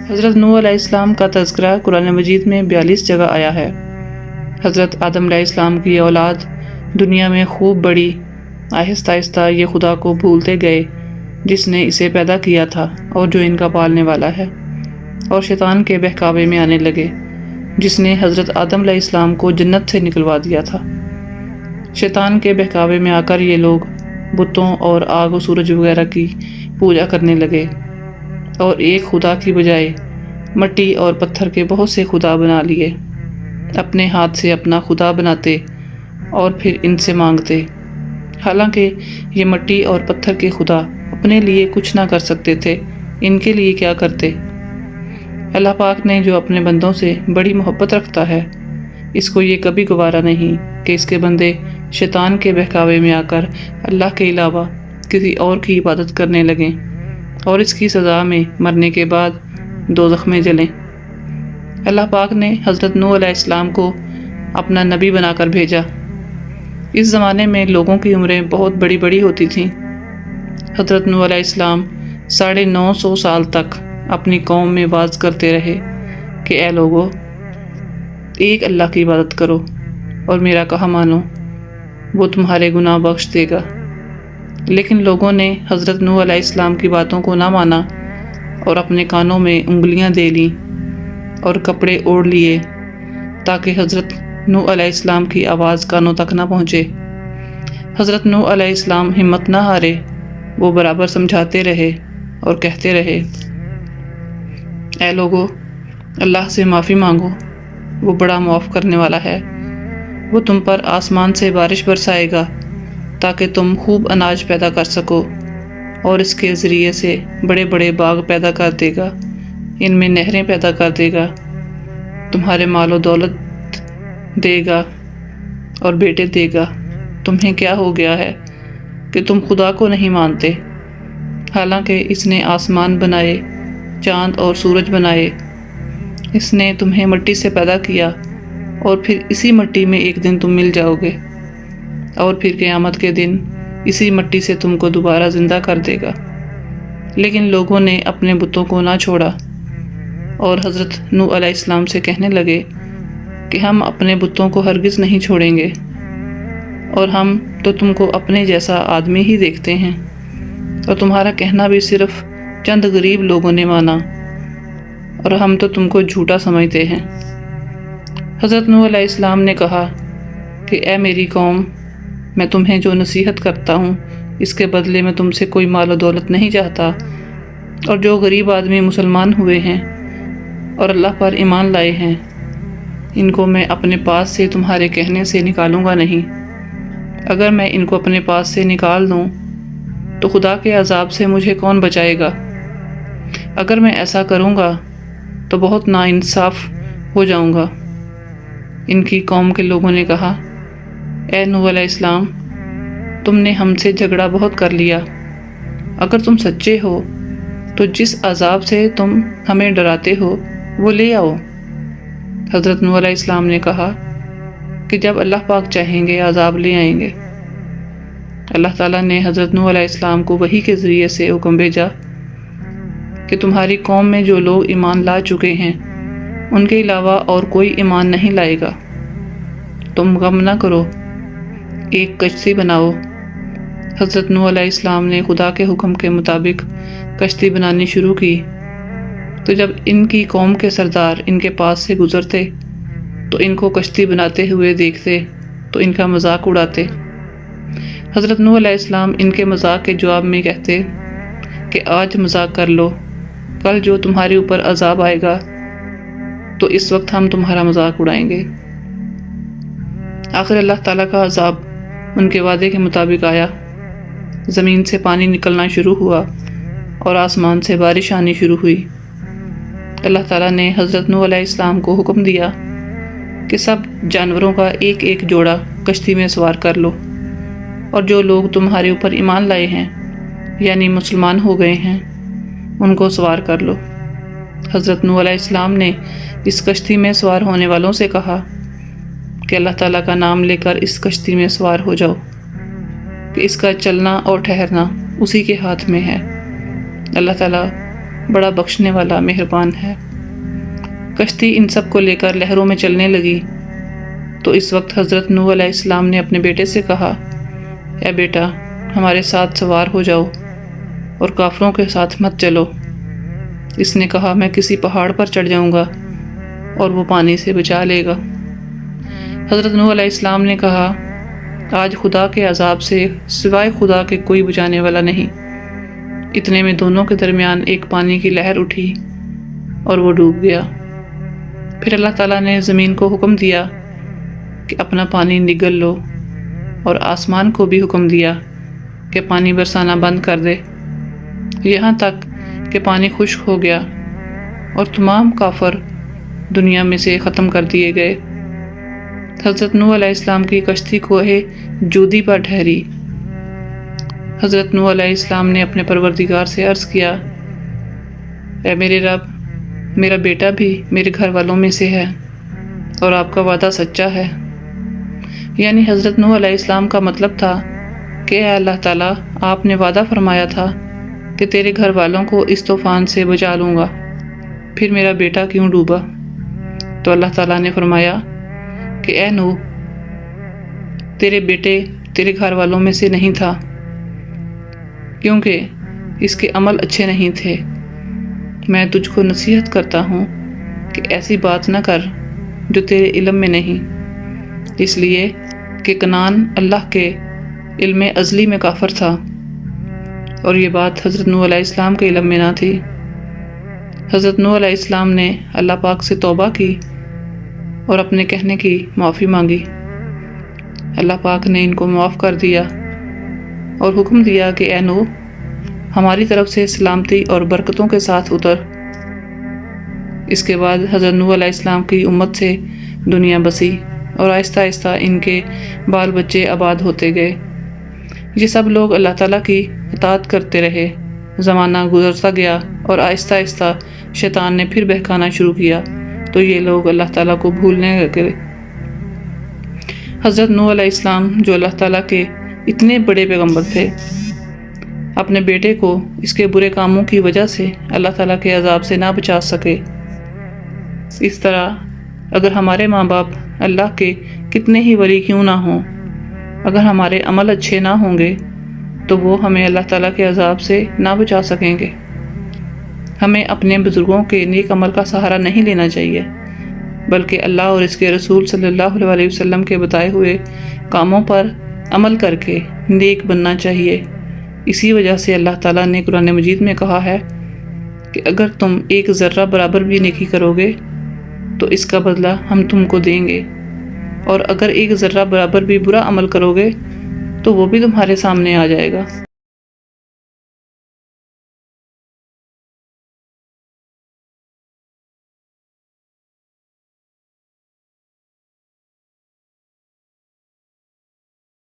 حضرت نوح علیہ السلام کا تذکرہ قرآن مجید میں 42 جگہ آیا ہے۔ حضرت آدم علیہ السلام کی اولاد دنیا میں خوب بڑی، آہستہ آہستہ یہ خدا کو بھولتے گئے جس نے اسے پیدا کیا تھا اور جو ان کا پالنے والا ہے، اور شیطان کے بہکاوے میں آنے لگے جس نے حضرت آدم علیہ السلام کو جنت سے نکلوا دیا تھا۔ شیطان کے بہکاوے میں آ کر یہ لوگ بتوں اور آگ و سورج وغیرہ کی پوجا کرنے لگے اور ایک خدا کی بجائے مٹی اور پتھر کے بہت سے خدا بنا لیے، اپنے ہاتھ سے اپنا خدا بناتے اور پھر ان سے مانگتے، حالانکہ یہ مٹی اور پتھر کے خدا اپنے لیے کچھ نہ کر سکتے تھے، ان کے لیے کیا کرتے؟ اللہ پاک نے جو اپنے بندوں سے بڑی محبت رکھتا ہے، اس کو یہ کبھی گوارا نہیں کہ اس کے بندے شیطان کے بہکاوے میں آ کر اللہ کے علاوہ کسی اور کی عبادت کرنے لگیں اور اس کی سزا میں مرنے کے بعد دوزخ میں جلیں۔ اللہ پاک نے حضرت نوح علیہ السلام کو اپنا نبی بنا کر بھیجا۔ اس زمانے میں لوگوں کی عمریں بہت بڑی بڑی ہوتی تھیں۔ حضرت نوح علیہ السلام 950 سال تک اپنی قوم میں واعظ کرتے رہے کہ اے لوگو، ایک اللہ کی عبادت کرو اور میرا کہا مانو، وہ تمہارے گناہ بخش دے گا۔ لیکن لوگوں نے حضرت نوح علیہ السلام کی باتوں کو نہ مانا اور اپنے کانوں میں انگلیاں دے لیں اور کپڑے اوڑھ لیے تاکہ حضرت نوح علیہ السلام کی آواز کانوں تک نہ پہنچے۔ حضرت نوح علیہ السلام ہمت نہ ہارے، وہ برابر سمجھاتے رہے اور کہتے رہے، اے لوگو، اللہ سے معافی مانگو، وہ بڑا معاف کرنے والا ہے۔ وہ تم پر آسمان سے بارش برسائے گا تاکہ تم خوب اناج پیدا کر سکو، اور اس کے ذریعے سے بڑے بڑے باغ پیدا کر دے گا، ان میں نہریں پیدا کر دے گا، تمہارے مال و دولت دے گا اور بیٹے دے گا۔ تمہیں کیا ہو گیا ہے کہ تم خدا کو نہیں مانتے، حالانکہ اس نے آسمان بنائے، چاند اور سورج بنائے۔ اس نے تمہیں مٹی سے پیدا کیا اور پھر اسی مٹی میں ایک دن تم مل جاؤ گے، اور پھر قیامت کے دن اسی مٹی سے تم کو دوبارہ زندہ کر دے گا۔ لیکن لوگوں نے اپنے بتوں کو نہ چھوڑا اور حضرت نوح علیہ السلام سے کہنے لگے کہ ہم اپنے بتوں کو ہرگز نہیں چھوڑیں گے، اور ہم تو تم کو اپنے جیسا آدمی ہی دیکھتے ہیں، اور تمہارا کہنا بھی صرف چند غریب لوگوں نے مانا، اور ہم تو تم کو جھوٹا سمجھتے ہیں۔ حضرت نوح علیہ السلام نے کہا کہ اے میری قوم، میں تمہیں جو نصیحت کرتا ہوں اس کے بدلے میں تم سے کوئی مال و دولت نہیں چاہتا، اور جو غریب آدمی مسلمان ہوئے ہیں اور اللہ پر ایمان لائے ہیں، ان کو میں اپنے پاس سے تمہارے کہنے سے نکالوں گا نہیں۔ اگر میں ان کو اپنے پاس سے نکال دوں تو خدا کے عذاب سے مجھے کون بچائے گا؟ اگر میں ایسا کروں گا تو بہت ناانصاف ہو جاؤں گا۔ ان کی قوم کے لوگوں نے کہا، اے نوح علیہ السلام، تم نے ہم سے جھگڑا بہت کر لیا، اگر تم سچے ہو تو جس عذاب سے تم ہمیں ڈراتے ہو وہ لے آؤ۔ حضرت نوح علیہ السلام نے کہا کہ جب اللہ پاک چاہیں گے عذاب لے آئیں گے۔ اللہ تعالیٰ نے حضرت نوح علیہ السلام کو وحی کے ذریعے سے حکم بھیجا کہ تمہاری قوم میں جو لوگ ایمان لا چکے ہیں ان کے علاوہ اور کوئی ایمان نہیں لائے گا۔ تم غم نہ کرو، ایک کشتی بناؤ۔ حضرت نوح علیہ السلام نے خدا کے حکم کے مطابق کشتی بنانی شروع کی، تو جب ان کی قوم کے سردار ان کے پاس سے گزرتے تو ان کو کشتی بناتے ہوئے دیکھتے تو ان کا مذاق اڑاتے۔ حضرت نوح علیہ السلام ان کے مذاق کے جواب میں کہتے کہ آج مذاق کر لو، کل جو تمہارے اوپر عذاب آئے گا تو اس وقت ہم تمہارا مذاق اڑائیں گے۔ آخر اللہ تعالیٰ کا عذاب ان کے وعدے کے مطابق آیا، زمین سے پانی نکلنا شروع ہوا اور آسمان سے بارش آنی شروع ہوئی۔ اللہ تعالیٰ نے حضرت نوح علیہ السلام کو حکم دیا کہ سب جانوروں کا ایک ایک جوڑا کشتی میں سوار کر لو، اور جو لوگ تمہارے اوپر ایمان لائے ہیں یعنی مسلمان ہو گئے ہیں ان کو سوار کر لو۔ حضرت نوح علیہ السلام نے اس کشتی میں سوار ہونے والوں سے کہا کہ اللہ تعالیٰ کا نام لے کر اس کشتی میں سوار ہو جاؤ، کہ اس کا چلنا اور ٹھہرنا اسی کے ہاتھ میں ہے۔ اللہ تعالیٰ بڑا بخشنے والا مہربان ہے۔ کشتی ان سب کو لے کر لہروں میں چلنے لگی تو اس وقت حضرت نوح علیہ السلام نے اپنے بیٹے سے کہا، اے بیٹا، ہمارے ساتھ سوار ہو جاؤ اور کافروں کے ساتھ مت چلو۔ اس نے کہا، میں کسی پہاڑ پر چڑھ جاؤں گا اور وہ پانی سے بچا لے گا۔ حضرت نوح علیہ السلام نے کہا، آج خدا کے عذاب سے سوائے خدا کے کوئی بچانے والا نہیں۔ اتنے میں دونوں کے درمیان ایک پانی کی لہر اٹھی اور وہ ڈوب گیا۔ پھر اللہ تعالیٰ نے زمین کو حکم دیا کہ اپنا پانی نگل لو، اور آسمان کو بھی حکم دیا کہ پانی برسانا بند کر دے، یہاں تک کہ پانی خشک ہو گیا اور تمام کافر دنیا میں سے ختم کر دیے گئے۔ حضرت نوح علیہ السلام کی کشتی کوہ جودی پر ٹھہری۔ حضرت نوح علیہ السلام نے اپنے پروردگار سے عرض کیا، اے میرے رب، میرا بیٹا بھی میرے گھر والوں میں سے ہے اور آپ کا وعدہ سچا ہے۔ یعنی حضرت نوح علیہ السلام کا مطلب تھا کہ اے اللہ تعالیٰ، آپ نے وعدہ فرمایا تھا کہ تیرے گھر والوں کو اس طوفان سے بچا لوں گا، پھر میرا بیٹا کیوں ڈوبا؟ تو اللہ تعالیٰ نے فرمایا کہ اے نوح، تیرے بیٹے تیرے گھر والوں میں سے نہیں تھا، کیونکہ اس کے عمل اچھے نہیں تھے۔ میں تجھ کو نصیحت کرتا ہوں کہ ایسی بات نہ کر جو تیرے علم میں نہیں، اس لیے کہ کنعان اللہ کے علم ازلی میں کافر تھا، اور یہ بات حضرت نوح علیہ السلام کے علم میں نہ تھی۔ حضرت نوح علیہ السلام نے اللہ پاک سے توبہ کی اور اپنے کہنے کی معافی مانگی۔ اللہ پاک نے ان کو معاف کر دیا اور حکم دیا کہ اے نوح، ہماری طرف سے سلامتی اور برکتوں کے ساتھ اتر۔ اس کے بعد حضرت نوح علیہ السلام کی امت سے دنیا بسی اور آہستہ آہستہ ان کے بال بچے آباد ہوتے گئے۔ یہ سب لوگ اللہ تعالیٰ کی اطاعت کرتے رہے۔ زمانہ گزرتا گیا اور آہستہ آہستہ شیطان نے پھر بہکانا شروع کیا تو یہ لوگ اللہ تعالیٰ کو بھولنے لگے۔ حضرت نوح علیہ السلام جو اللہ تعالیٰ کے اتنے بڑے پیغمبر تھے، اپنے بیٹے کو اس کے برے کاموں کی وجہ سے اللہ تعالیٰ کے عذاب سے نہ بچا سکے۔ اس طرح اگر ہمارے ماں باپ اللہ کے کتنے ہی ولی کیوں نہ ہوں، اگر ہمارے عمل اچھے نہ ہوں گے تو وہ ہمیں اللہ تعالیٰ کے عذاب سے نہ بچا سکیں گے۔ ہمیں اپنے بزرگوں کے نیک عمل کا سہارا نہیں لینا چاہیے، بلکہ اللہ اور اس کے رسول صلی اللہ علیہ وسلم کے بتائے ہوئے کاموں پر عمل کر کے نیک بننا چاہیے۔ اسی وجہ سے اللہ تعالیٰ نے قرآن مجید میں کہا ہے کہ اگر تم ایک ذرہ برابر بھی نیکی کرو گے تو اس کا بدلہ ہم تم کو دیں گے، اور اگر ایک ذرہ برابر بھی برا عمل کرو گے تو وہ بھی تمہارے سامنے آ جائے گا۔